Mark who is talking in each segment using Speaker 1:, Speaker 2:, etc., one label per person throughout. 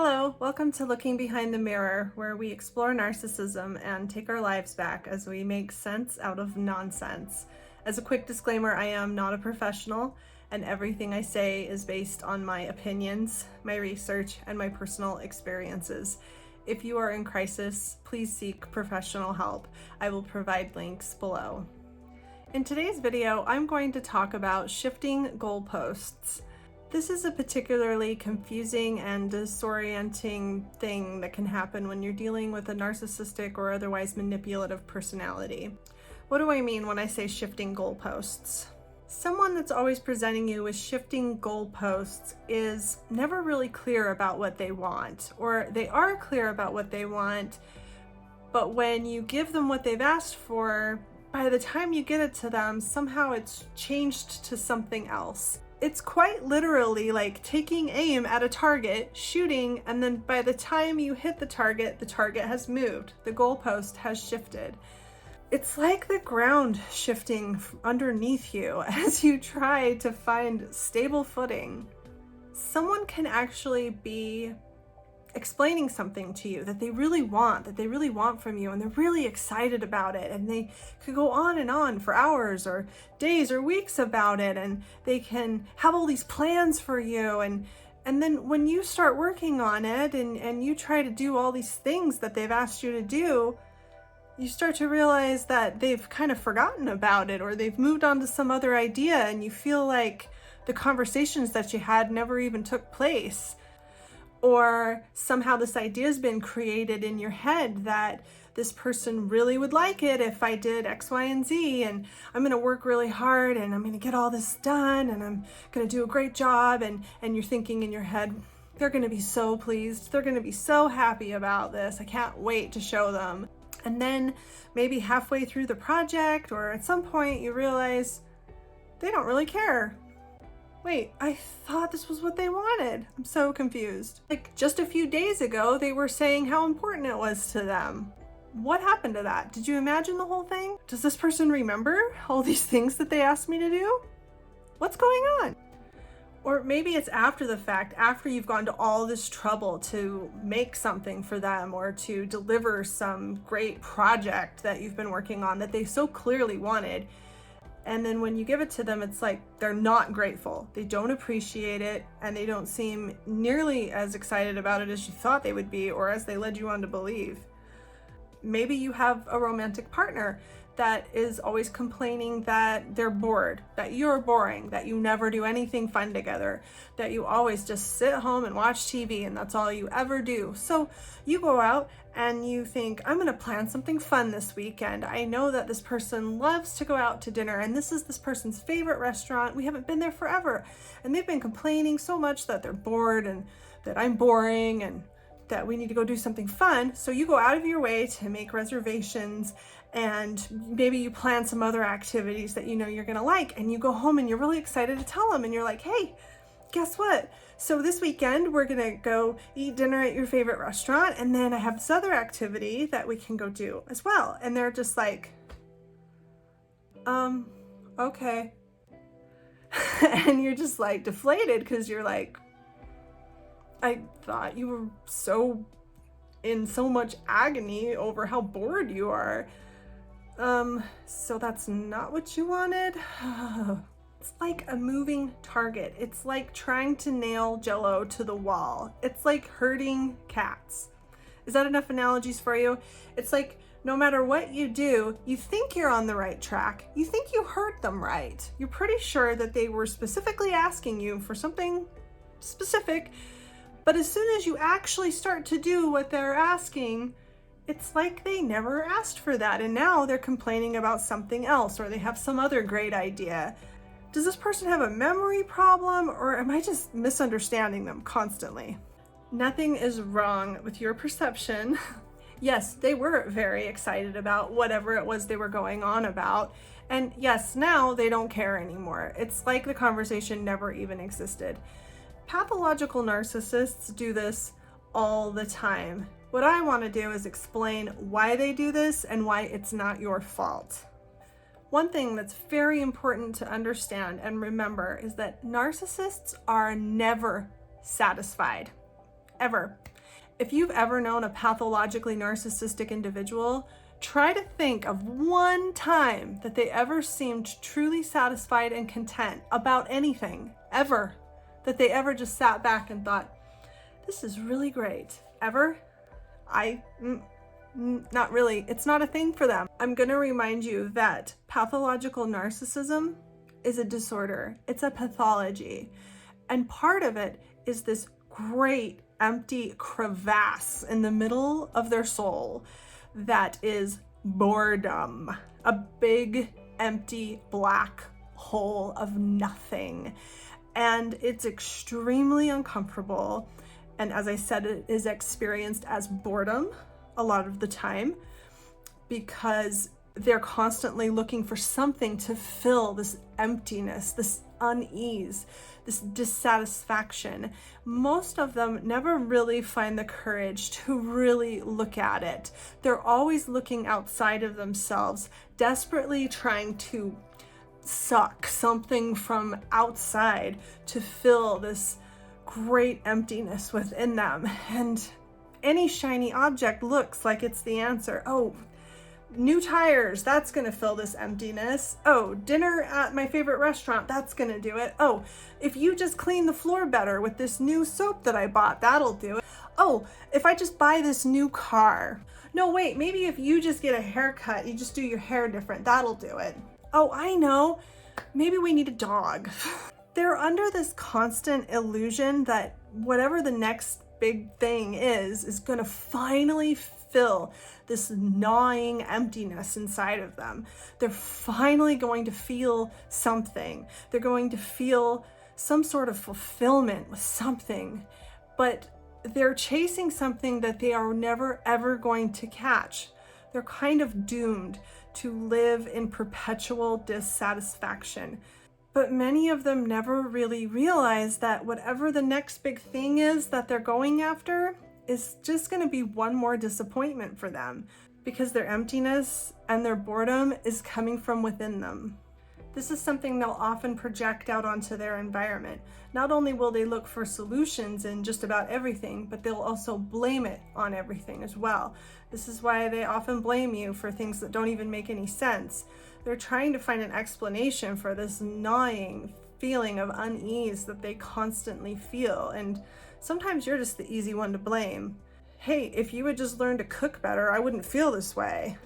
Speaker 1: Hello, welcome to Looking Behind the Mirror, where we explore narcissism and take our lives back as we make sense out of nonsense. As a quick disclaimer, I am not a professional, and everything I say is based on my opinions, my research, and my personal experiences. If you are in crisis, please seek professional help. I will provide links below. In today's video, I'm going to talk about shifting goalposts. This is a particularly confusing and disorienting thing that can happen when you're dealing with a narcissistic or otherwise manipulative personality. What do I mean when I say shifting goalposts? Someone that's always presenting you with shifting goalposts is never really clear about what they want, or they are clear about what they want, but when you give them what they've asked for, by the time you get it to them, somehow it's changed to something else. It's quite literally like taking aim at a target, shooting, and then by the time you hit the target has moved. The goalpost has shifted. It's like the ground shifting underneath you as you try to find stable footing. Someone can actually be explaining something to you that they really want from you, and they're really excited about it, and they could go on and on for hours or days or weeks about it, and they can have all these plans for you, and then when you start working on it and you try to do all these things that they've asked you to do, you start to realize that they've kind of forgotten about it, or they've moved on to some other idea, and you feel like the conversations that you had never even took place. Or somehow this idea has been created in your head that this person really would like it if I did X, Y, and Z, and I'm gonna work really hard, and I'm gonna get all this done, and I'm gonna do a great job, and you're thinking in your head, they're gonna be so pleased, they're gonna be so happy about this, I can't wait to show them. And then maybe halfway through the project, or at some point you realize they don't really care. Wait, I thought this was what they wanted. I'm so confused. Like just a few days ago, they were saying how important it was to them. What happened to that? Did you imagine the whole thing? Does this person remember all these things that they asked me to do? What's going on? Or maybe it's after the fact, after you've gone to all this trouble to make something for them or to deliver some great project that you've been working on that they so clearly wanted. And then when you give it to them, it's like they're not grateful. They don't appreciate it, and they don't seem nearly as excited about it as you thought they would be, or as they led you on to believe. Maybe you have a romantic partner that is always complaining that they're bored, that you're boring, that you never do anything fun together, that you always just sit home and watch TV and that's all you ever do. So you go out and you think, I'm gonna plan something fun this weekend. I know that this person loves to go out to dinner, and this is this person's favorite restaurant. We haven't been there forever, and they've been complaining so much that they're bored and that I'm boring and that we need to go do something fun. So you go out of your way to make reservations, and maybe you plan some other activities that you know you're gonna like, and you go home and you're really excited to tell them, and you're like, hey, guess what? So this weekend we're gonna go eat dinner at your favorite restaurant, and then I have this other activity that we can go do as well. And they're just like, okay. And you're just like deflated because you're like, I thought you were in so much agony over how bored you are. So that's not what you wanted? It's like a moving target. It's like trying to nail Jell-O to the wall. It's like herding cats. Is that enough analogies for you? It's like no matter what you do, you think you're on the right track. You think you heard them right. You're pretty sure that they were specifically asking you for something specific, but as soon as you actually start to do what they're asking, it's like they never asked for that, and now they're complaining about something else, or they have some other great idea. Does this person have a memory problem, or am I just misunderstanding them constantly? Nothing is wrong with your perception. Yes, they were very excited about whatever it was they were going on about, and yes, now they don't care anymore. It's like the conversation never even existed. Pathological narcissists do this all the time. What I want to do is explain why they do this and why it's not your fault. One thing that's very important to understand and remember is that narcissists are never satisfied. ever. If you've ever known a pathologically narcissistic individual, try to think of one time that they ever seemed truly satisfied and content about anything, ever. That they ever just sat back and thought, this is really great. Ever? Not really. It's not a thing for them. I'm going to remind you that pathological narcissism is a disorder. It's a pathology. And part of it is this great empty crevasse in the middle of their soul that is boredom. A big, empty, black hole of nothing. And it's extremely uncomfortable. And as I said, it is experienced as boredom a lot of the time because they're constantly looking for something to fill this emptiness, this unease, this dissatisfaction. Most of them never really find the courage to really look at it. They're always looking outside of themselves, desperately trying to suck something from outside to fill this great emptiness within them. And any shiny object looks like it's the answer. Oh, new tires, that's gonna fill this emptiness. Oh, dinner at my favorite restaurant, that's gonna do it. Oh, if you just clean the floor better with this new soap that I bought, that'll do it. Oh, if I just buy this new car. No, wait, maybe if you just get a haircut, you just do your hair different, that'll do it. Oh, I know, maybe we need a dog. They're under this constant illusion that whatever the next big thing is gonna finally fill this gnawing emptiness inside of them. They're finally going to feel something. They're going to feel some sort of fulfillment with something, but they're chasing something that they are never ever going to catch. They're kind of doomed to live in perpetual dissatisfaction. But many of them never really realize that whatever the next big thing is that they're going after is just going to be one more disappointment for them because their emptiness and their boredom is coming from within them. This is something they'll often project out onto their environment. Not only will they look for solutions in just about everything, but they'll also blame it on everything as well. This is why they often blame you for things that don't even make any sense. They're trying to find an explanation for this gnawing feeling of unease that they constantly feel. And sometimes you're just the easy one to blame. Hey, if you would just learn to cook better, I wouldn't feel this way.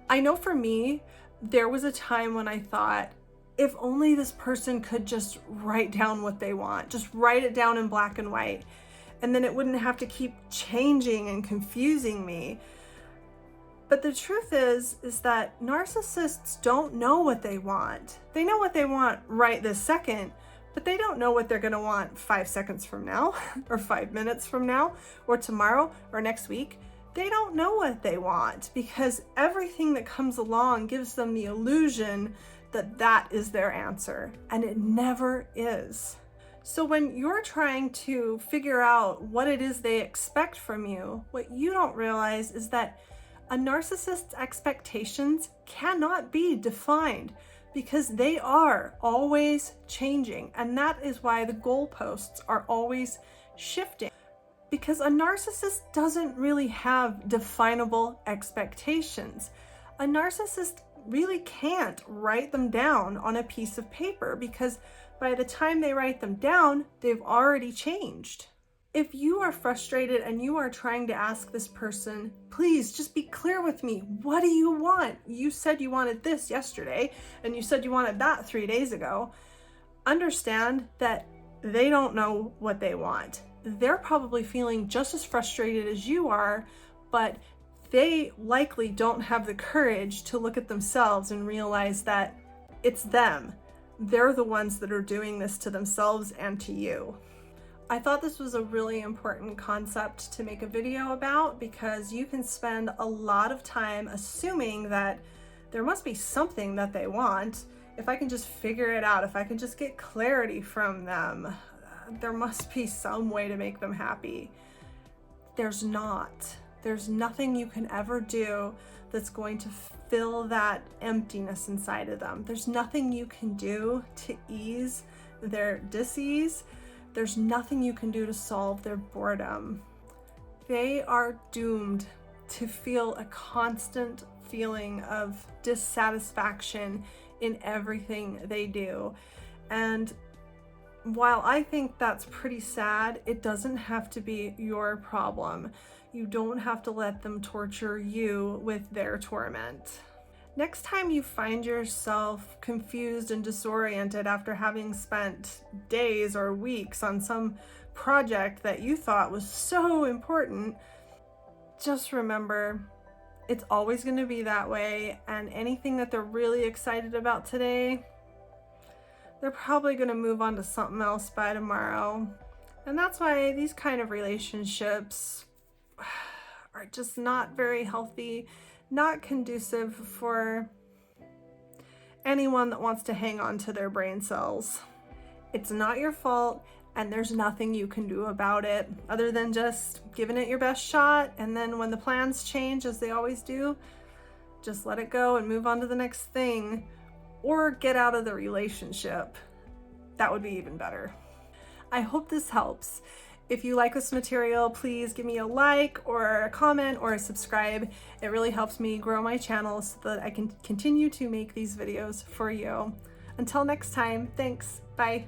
Speaker 1: I know for me, there was a time when I thought, if only this person could just write down what they want, just write it down in black and white, and then it wouldn't have to keep changing and confusing me. But the truth is that narcissists don't know what they want. They know what they want right this second, but they don't know what they're gonna want 5 seconds from now, or 5 minutes from now, or tomorrow, or next week. They don't know what they want because everything that comes along gives them the illusion that that is their answer, and it never is. So when you're trying to figure out what it is they expect from you, what you don't realize is that a narcissist's expectations cannot be defined because they are always changing, and that is why the goalposts are always shifting. Because a narcissist doesn't really have definable expectations. A narcissist really can't write them down on a piece of paper because by the time they write them down, they've already changed. If you are frustrated and you are trying to ask this person, please just be clear with me. What do you want? You said you wanted this yesterday, and you said you wanted that 3 days ago. Understand that they don't know what they want. They're probably feeling just as frustrated as you are, but they likely don't have the courage to look at themselves and realize that it's them. They're the ones that are doing this to themselves and to you. I thought this was a really important concept to make a video about because you can spend a lot of time assuming that there must be something that they want. If I can just figure it out, if I can just get clarity from them, there must be some way to make them happy. There's not. There's nothing you can ever do that's going to fill that emptiness inside of them. There's nothing you can do to ease their dis-ease. There's nothing you can do to solve their boredom. They are doomed to feel a constant feeling of dissatisfaction in everything they do. And while I think that's pretty sad, it doesn't have to be your problem. You don't have to let them torture you with their torment. Next time you find yourself confused and disoriented after having spent days or weeks on some project that you thought was so important, just remember, it's always going to be that way, and anything that they're really excited about today, they're probably going to move on to something else by tomorrow. And that's why these kind of relationships are just not very healthy, not conducive for anyone that wants to hang on to their brain cells. It's not your fault, and there's nothing you can do about it other than just giving it your best shot, and then when the plans change, as they always do, just let it go and move on to the next thing, or get out of the relationship. That would be even better. I hope this helps. If you like this material, please give me a like or a comment or a subscribe. It really helps me grow my channel so that I can continue to make these videos for you. Until next time, thanks. Bye.